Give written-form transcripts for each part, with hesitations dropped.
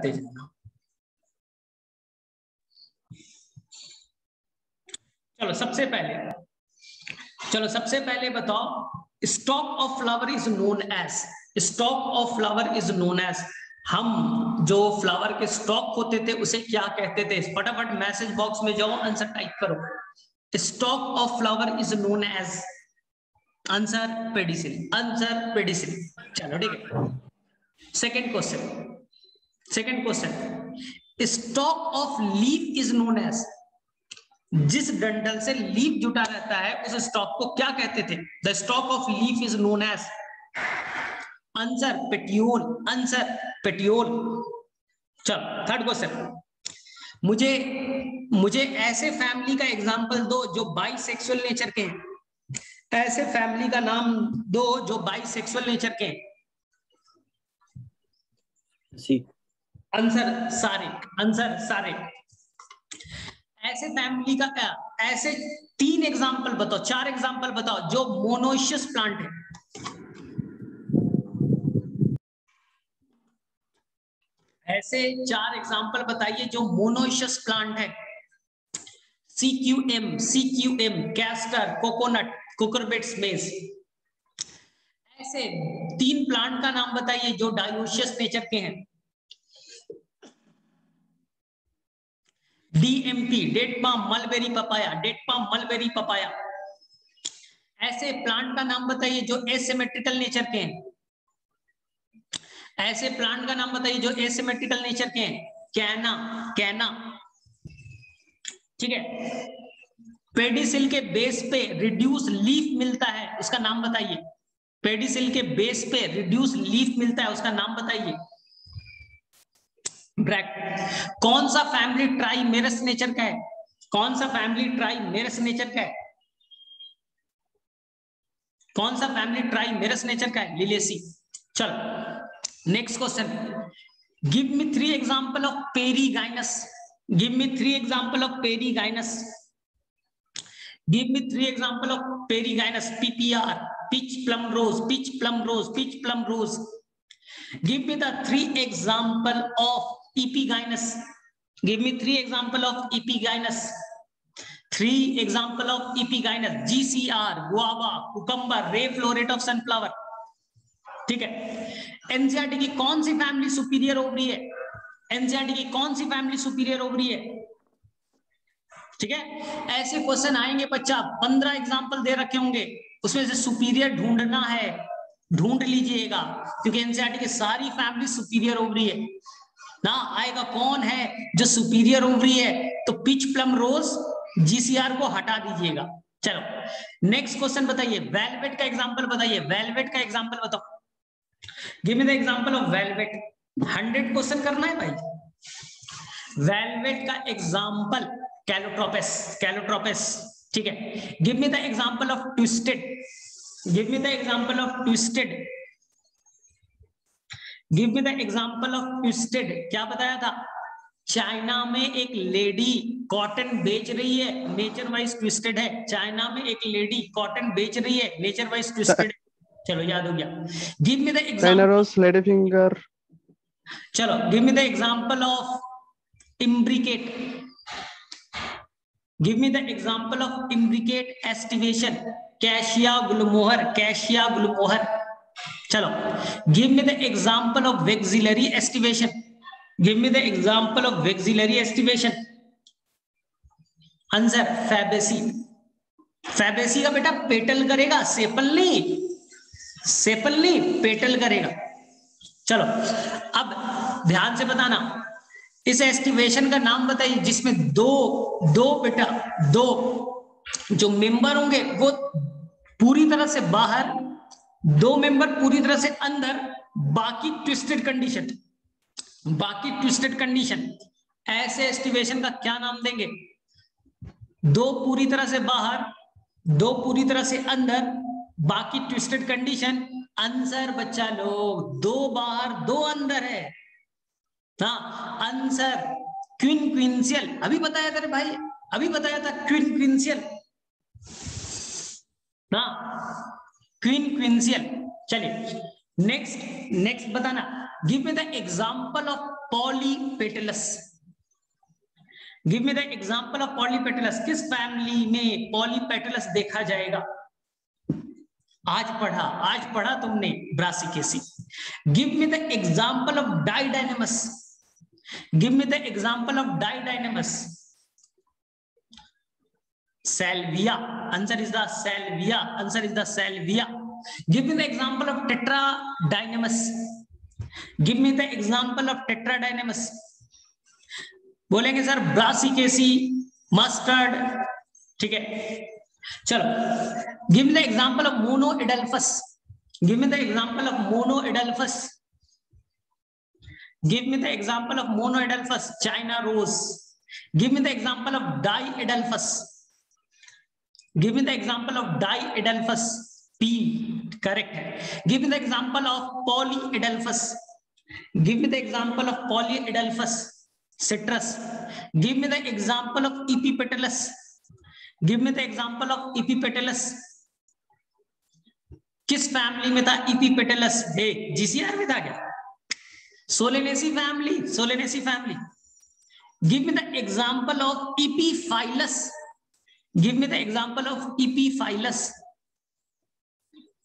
करते जाना। चलो सबसे पहले बताओ, stalk of flower is known as, stalk of flower is known as, हम जो फ्लावर के स्टॉक होते थे उसे क्या कहते थे? फटाफट मैसेज बॉक्स में जाओ, आंसर टाइप करो। Stalk of flower is known as, answer pedicel, answer pedicel. चलो ठीक है, second question, stalk of leaf is known as, जिस डंडल से लीफ जुटा रहता है उस स्टॉक को क्या कहते थे? The stalk of leaf is known as, answer petiole, answer petiole. चलो थर्ड क्वेश्चन, मुझे ऐसे फैमिली का एग्जांपल दो जो बाइसेक्सुअल नेचर के हैं, ऐसे फैमिली का नाम दो जो बाइसेक्सुअल नेचर के हैं। आंसर सारे, आंसर सारे। ऐसे फैमिली का ऐसे 3 एग्जांपल बताओ, 4 एग्जांपल बताओ जो मोनोइशियस प्लांट है। ऐसे 4 एग्जांपल बताइए जो मोनोइशियस प्लांट है। CQM, कैस्टर, कोकोनट, कुकुरबिट्स, मेज। ऐसे 3 प्लांट का नाम बताइए जो डायोशियस नेचर के हैं। DMP, date palm, mulberry, papaya, date palm, mulberry, papaya. ऐसे प्लांट का नाम बताइए जो एसिमेट्रिकल नेचर के हैं। ऐसे प्लांट का नाम बताइए जो एसिमेट्रिकल नेचर के हैं। कैना, ठीक है। पेडिसिल के बेस पे रिड्यूस लीफ मिलता है, उसका नाम बताइए। पेडिसिल के बेस पे रिड्यूस लीफ मिलता है, उसका नाम बताइए। कौन सा फैमिली ट्राइमेरस नेचर का है? कौन सा फैमिली ट्राइमेरस नेचर का है? कौन सा फैमिली ट्राइमेरस नेचर का है? लिलिएसी। चलो next question, give me 3 example of perigynous, give me 3 example of perigynous, give me 3 example of perigynous. PPR, peach plum rose, peach plum rose, peach plum rose. Give me the 3 example of epigynous, give me 3 example of epigynous, 3 example of epigynous. GCR, guava, cucumber, ray floret of sunflower. ठीक है। NCERT की कौन सी family superior ovary है? NCERT की कौन सी family superior ovary है? ठीक है, ऐसे क्वेश्चन आएंगे बच्चा, 15 एग्जांपल दे रखे होंगे, उसमें से सुपीरियर ढूंढना है, ढूंढ लीजिएगा, क्योंकि एनसीईआरटी की सारी फैमिली सुपीरियर ओवरी है ना। आएगा कौन है जो सुपीरियर ओवरी है? तो पिच प्लम रोज, GCR को हटा दीजिएगा। चलो नेक्स्ट क्वेश्चन बताइए, वेलवेट का एग्जांपल बताइए, वेलवेट का एग्जांपल बताओ। Give me the example of velvet. 100 question करना है भाई। वेलवेट का एग्जांपल कैलोट्रोपिस, कैलोट्रोपिस। ठीक है। Give me the example of twisted, give me the example of twisted, give me the example of twisted. क्या बताया था? चाइना में एक लेडी कॉटन बेच रही है, नेचर वाइज ट्विस्टेड है। चाइना में एक लेडी कॉटन बेच रही है, नेचर वाइज ट्विस्टेड है। चलो याद हो गया। गिव मी द एग्जांपल, चलो give me the example of imbricate, give me the example of imbricate aestivation. Cassia gulmohar, cassia gulmohar. चलो give me the example of vexillary aestivation, give me the example of vexillary aestivation. Answer fabaceae, fabaceae का बेटा petal करेगा, sepal नहीं, sepal नहीं, petal करेगा। चलो अब ध्यान से बताना, इस एस्टिवेशन का नाम बताइए जिसमें दो बेटा, दो जो मेंबर होंगे वो पूरी तरह से बाहर, 2 मेंबर पूरी तरह से अंदर, बाकी ट्विस्टेड कंडीशन, बाकी ट्विस्टेड कंडीशन। ऐसे एस्टिवेशन का क्या नाम देंगे? 2 पूरी तरह से बाहर, 2 पूरी तरह से अंदर, बाकी ट्विस्टेड कंडीशन। आंसर बच्चा लोग 2 बाहर 2 अंदर है। हाँ आंसर क्विनक्विंशियल। अभी बताया था भाई, अभी बताया था क्विनक्विंशियल, हाँ क्विनक्विंशियल। चलिए नेक्स्ट बताना, give me the example of polypetalous. Give me the example of polypetalous. किस फैमिली में पॉलीपेटलस देखा जाएगा? आज पढ़ा तुमने brassicaceae. Give me the example of didynamous. Give me the example of didynamous. salvia, answer is the salvia, answer is the salvia. Give me the example of tetradynamis. Give me the example of tetradynamis. बोलेंगे sir Brassicaceae, mustard, ठीक है। चलो, give me the example of monoidelphus. Give me the example of monoidelphus. Give me the example of monoidelphus. China rose. Give me the example of diedelphus. Give me the example of diedelphus. P, correct है। Give me the example of polyedelphus. Give me the example of polyedelphus. Citrus. Give me the example of epipetalus. Give me the example of epipetalus. किस family में था epipetalus? GCR में था क्या? Solanaceae family, Solanaceae family. Give me the example of Epiphyllus. Give me the example of Epiphyllus.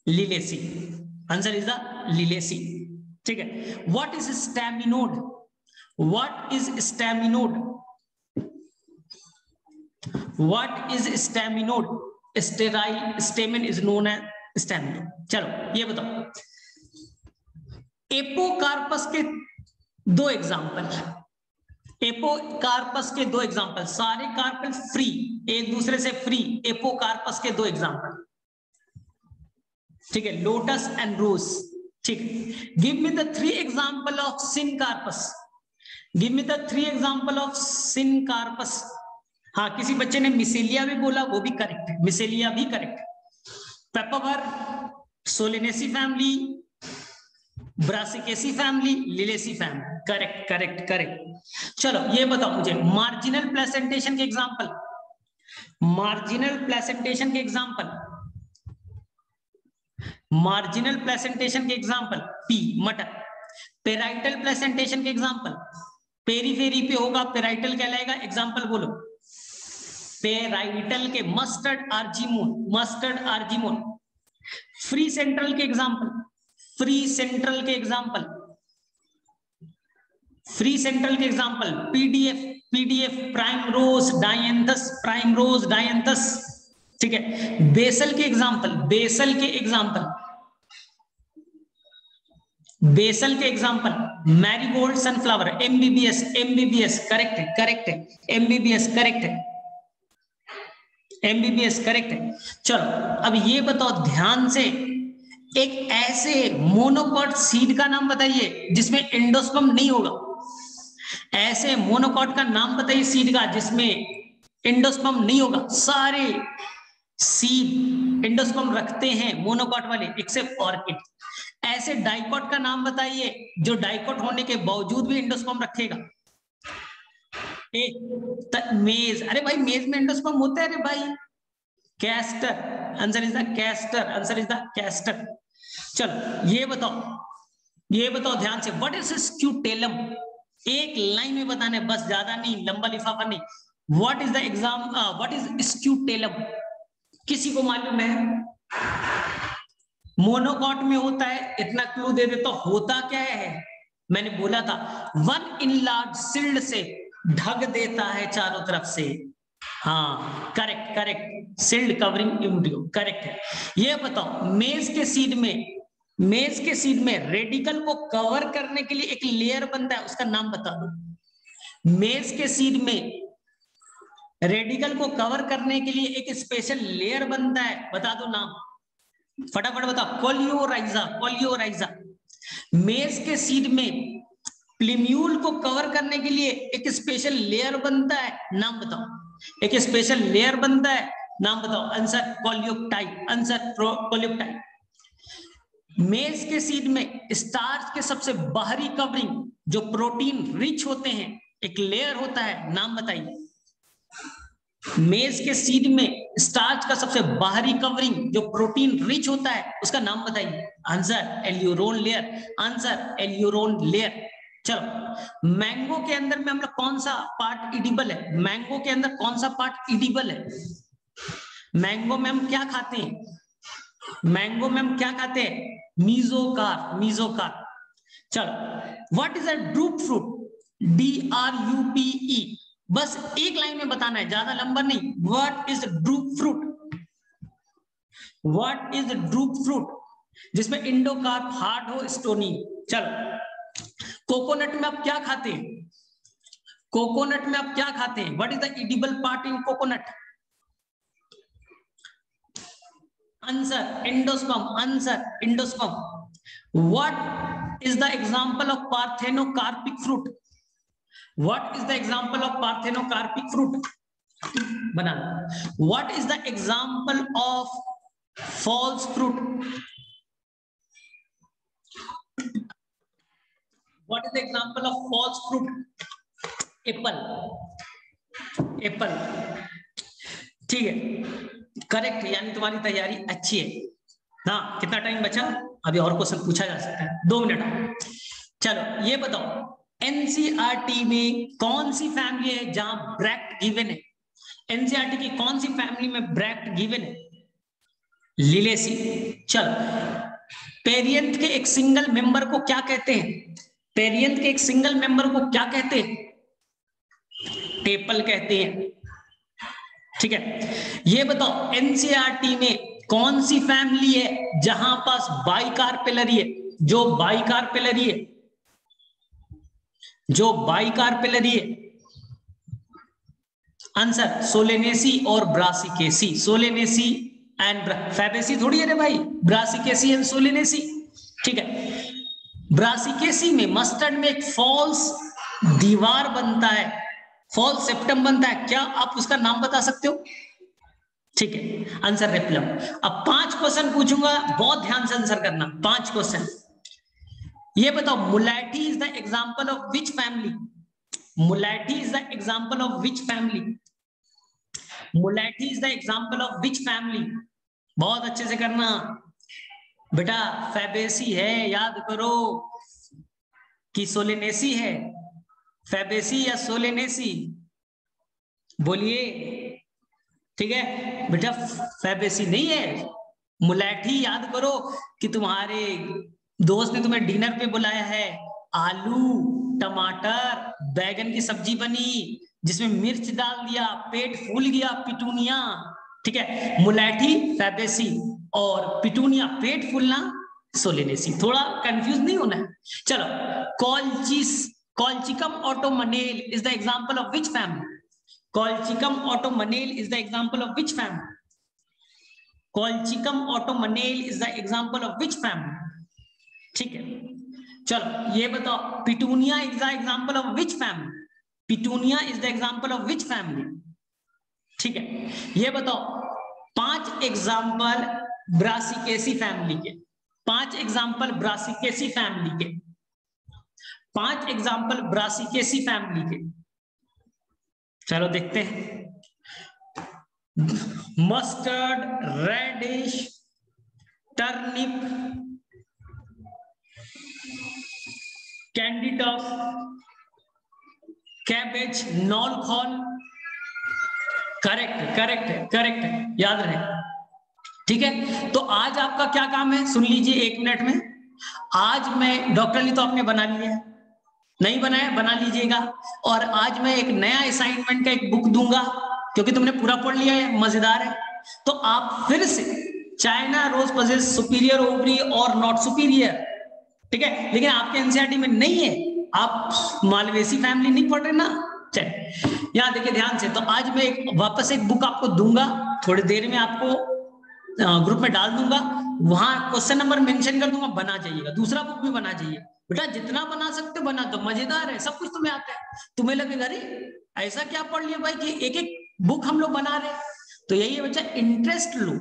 Liliaceae. Answer is the Liliaceae. ठीक है। What is staminode? What is staminode? What is staminode? Sterile stamen is known as staminode. चलो ये बताओ, apocarpous के दो example, apocarpous के दो example, सारे कार्पल फ्री, एक दूसरे से फ्री, एपोकार्पस के दो एग्जाम्पल, ठीक है, लोटस एंड रोज, ठीक है। Give me the 3 example of syncarpous. Give me the 3 example of syncarpous. हाँ, किसी बच्चे ने मिसेलिया भी बोला, वो भी करेक्ट है, मिसेलिया भी करेक्ट है। Papaver, solanaceae family, brassicaceae family, liliaceae family, correct correct correct. चलो ये बताओ मुझे मार्जिनल प्लेसेंटेशन के एग्जांपल, मार्जिनल प्लेसेंटेशन के एग्जांपल, मार्जिनल प्लेसेंटेशन के एग्जांपल, पी मटर। पेराइटल प्लेसेंटेशन के एग्जांपल, पेरीफेरी पे होगा पेराइटल कहलाएगा, एग्जांपल बोलो। पेराइटल के mustard argemone, mustard argemone. Free central के एग्जांपल, फ्री सेंट्रल के एग्जांपल, फ्री सेंट्रल के example, PDF, PDF, primrose dianthus, primrose dianthus, ठीक है। बेसल के एग्जांपल, बेसल के एग्जांपल, बेसल के example, marigold sunflower, MBBS, MBBS correct है, correct है, एमबीबीएस करेक्ट है, एमबीबीएस करेक्ट है। चलो अब ये बताओ ध्यान से, एक ऐसे मोनोकॉट सीड का नाम बताइए जिसमें एंडोस्पर्म नहीं होगा। ऐसे मोनोकॉट का नाम बताइए सीड का जिसमें एंडोस्पर्म नहीं होगा। सारे सीड एंडोस्पर्म रखते हैं मोनोकॉट वाले, एक्सेप्ट ऑर्किड। ऐसे डाइकॉट का नाम बताइए जो डाइकॉट होने के बावजूद भी एंडोस्पर्म रखेगा। मेज, अरे भाई मेज में एंडोस्पर्म होता है, अरे भाई। Castor, answer is the castor, answer is the castor. चलो ये बताओ ध्यान से, व्हाट इज स्क्यूटेलम? एक लाइन में बताना है बस, ज्यादा नहीं, लंबा लिफाफा नहीं। What is the exam, what is scutellum? किसी को मालूम है? मोनोकॉट में होता है, इतना क्लू दे देता, होता क्या है? मैंने बोला था वन इनलार्ज सिल्ड से ढक देता है चारों तरफ से। हाँ correct correct, sealed covering embryo, correct है। ये बताओ मेज के सीड में, मेज के सीड में रेडिकल को कवर करने के लिए एक लेयर बनता है, उसका नाम बता दो। मेज के सीड में रेडिकल को कवर करने के लिए एक स्पेशल लेयर बनता है, बता दो नाम, फटाफट बताओ। Coleorhiza, coleorhiza. मेज के सीड में प्लीम्यूल को कवर करने के लिए एक स्पेशल लेयर बनता है, नाम बताओ। एक स्पेशल लेयर बनता है, नाम बताओ। Answer coleoptile, answer coleoptile. Maize के सीड में स्टार्च के सबसे बाहरी कवरिंग जो प्रोटीन रिच होते हैं, एक लेयर होता है, नाम बताइए। मेज के सीड में स्टार्च का सबसे बाहरी कवरिंग जो प्रोटीन रिच होता है, उसका नाम बताइए। Answer aleurone layer, answer aleurone layer. चलो, मैंगो के अंदर में हम लोग कौन सा पार्ट इडिबल है? मैंगो के अंदर कौन सा पार्ट इडिबल है? मैंगो में हम क्या खाते हैं? मैंगो में हम क्या खाते हैं? मीजोकार, मीजोकार। चलो, what is a drupe fruit? DRUPE। बस एक लाइन में बताना है, ज्यादा लंबा नहीं। What is drupe fruit? What is drupe fruit? जिसमें इंडोकार्प, हार्ड हो, स्टोनी। चलो, कोकोनट में आप क्या खाते हैं? कोकोनट में आप क्या खाते हैं? What is the edible part in coconut? Answer endosperm, answer endosperm. What is the example of parthenocarpic fruit? What is the example of parthenocarpic fruit? Banana. What is the example of false fruit? What is the example of false fruit? Apple, apple. ठीक है, correct, यानी तुम्हारी तैयारी अच्छी है ना। कितना time बचा? अभी और क्वेश्चन पूछा जा सकता है, 2 मिनट। चलो, ये बताओ, एनसीईआरटी में कौन सी फैमिली है जहां ब्रैक्ट गिवन है? एनसीईआरटी की कौन सी फैमिली में ब्रैक्ट गिवन है? लिलेसी। चलो, पेरियंथ के एक सिंगल मेंबर को क्या कहते हैं? पेरियंथ के एक सिंगल मेंबर को क्या कहते हैं? टेपल कहते हैं। ठीक है, ये बताओ, एनसीईआरटी में कौन सी फैमिली है जहां पास बाइकार्पेलरी है? जो बाइकार्पेलरी है, जो बाइकार्पेलरी है। आंसर सोलेनेसी और ब्रासिकेसी। सोलेनेसी एंड फैबेसी थोड़ी है रे भाई, ब्रासिकेसी एंड सोलेनेसी। ठीक है, ब्रासिकेसी में मस्टर्ड में एक फॉल्स दीवार बनता है, फॉल्स सेप्टम बनता है, क्या आप उसका नाम बता सकते हो? ठीक है, आंसर रेप्लम। अब 5 क्वेश्चन पूछूंगा, बहुत ध्यान से आंसर करना। 5 क्वेश्चन। ये बताओ, मुलैठी is the example of which family? मुलैठी is the example of which family? मुलैठी is the example of which family? बहुत अच्छे से करना बेटा। फैबेसी है, याद करो, कि सोलेनेसी है? फैबेसी या सोलेनेसी? बोलिए। ठीक है बेटा, फैबेसी नहीं है, मुलैठी याद करो कि तुम्हारे दोस्त ने तुम्हें डिनर पे बुलाया है, आलू टमाटर बैगन की सब्जी बनी जिसमें मिर्च डाल दिया, पेट फूल गया, पिटूनिया। ठीक है, मुलैठी फैबेसी और पिटूनिया पेट फूलना सोलेनेसी। थोड़ा कंफ्यूज नहीं होना है। चलो, colchicum autumnale is the example of which family? Colchicum autumnale is the example of which family? Colchicum autumnale is the example of which family? ठीक है, चलो ये बताओ, petunia is the example of which family? Petunia is the example of which family? ठीक है, ये बताओ, 5 example Brassicaceae family के, 5 एग्जाम्पल ब्रासिकेसी फैमिली के, 5 एग्जाम्पल ब्रासिकेसी फैमिली के। चलो देखते हैं। Mustard, radish, turnip, candytuft, cabbage, knolkhol. Correct correct correct, याद रहे। ठीक है, तो आज आपका क्या काम है सुन लीजिए 1 मिनट में। आज मैं, डॉक्टर ली तो आपने बना लिया है, नहीं बनाया बना लीजिएगा। और आज मैं एक नया असाइनमेंट का एक बुक दूंगा, क्योंकि तुमने पूरा पढ़ लिया है, मजेदार है। तो आप फिर से China rose possess superior ovary और नॉट सुपीरियर, ठीक है, लेकिन आपके एनसीईआरटी में नहीं है, आप मालवेसी फैमिली नहीं पढ़ रहे ना। चलिए यहाँ देखिए ध्यान से। तो आज मैं वापस एक बुक आपको दूंगा, थोड़ी देर में आपको ग्रुप में डाल दूंगा, वहां क्वेश्चन नंबर मेंशन कर दूंगा, बना जाइएगा। दूसरा बुक भी बना जाइए बेटा, जितना बना सकते हो बना दो, मजेदार है, सब कुछ तुम्हें आता है। तुम्हें लगेगा अरे ऐसा क्या पढ़ लिया भाई कि एक एक बुक हम लोग बना रहे। तो यही है बच्चा, इंटरेस्ट लो।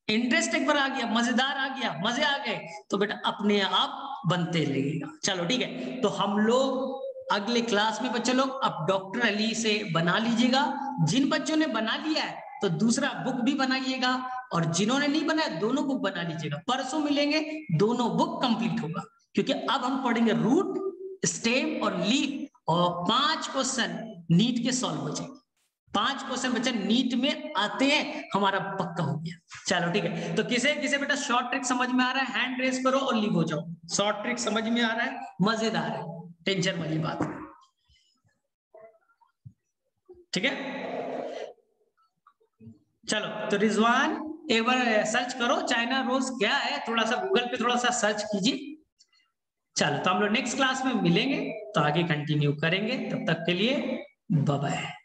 इंटरेस्ट एक बार आ गया, मजेदार आ गया, मजे आ गए, तो बेटा अपने आप बनते लगेगा। चलो ठीक है, तो हम लोग अगले क्लास में बच्चे लोग अब डॉक्टर अली से बना लीजिएगा। जिन बच्चों ने बना लिया है तो दूसरा बुक भी बनाइएगा, और जिन्होंने नहीं बनाया दोनों बुक बना लीजिएगा। परसों मिलेंगे, दोनों बुक कंप्लीट होगा, क्योंकि अब हम पढ़ेंगे रूट स्टेम और लीफ और 5 क्वेश्चन नीट के सॉल्व हो जाएंगे। 5 क्वेश्चन बच्चे नीट में आते हैं, हमारा पक्का हो गया। चलो ठीक है, तो किसे किसे बेटा शॉर्ट ट्रिक समझ में आ रहा है, हैंड रेस करो और लीव हो जाओ। शॉर्ट ट्रिक समझ में आ रहा है, मजेदार है, टेंशन वाली बात, ठीक है। चलो तो रिजवान एक बार सर्च करो चाइना रोज क्या है, थोड़ा सा गूगल पे थोड़ा सा सर्च कीजिए। चलो तो हम लोग नेक्स्ट क्लास में मिलेंगे, तो आगे कंटिन्यू करेंगे, तब तक के लिए बाय बाय।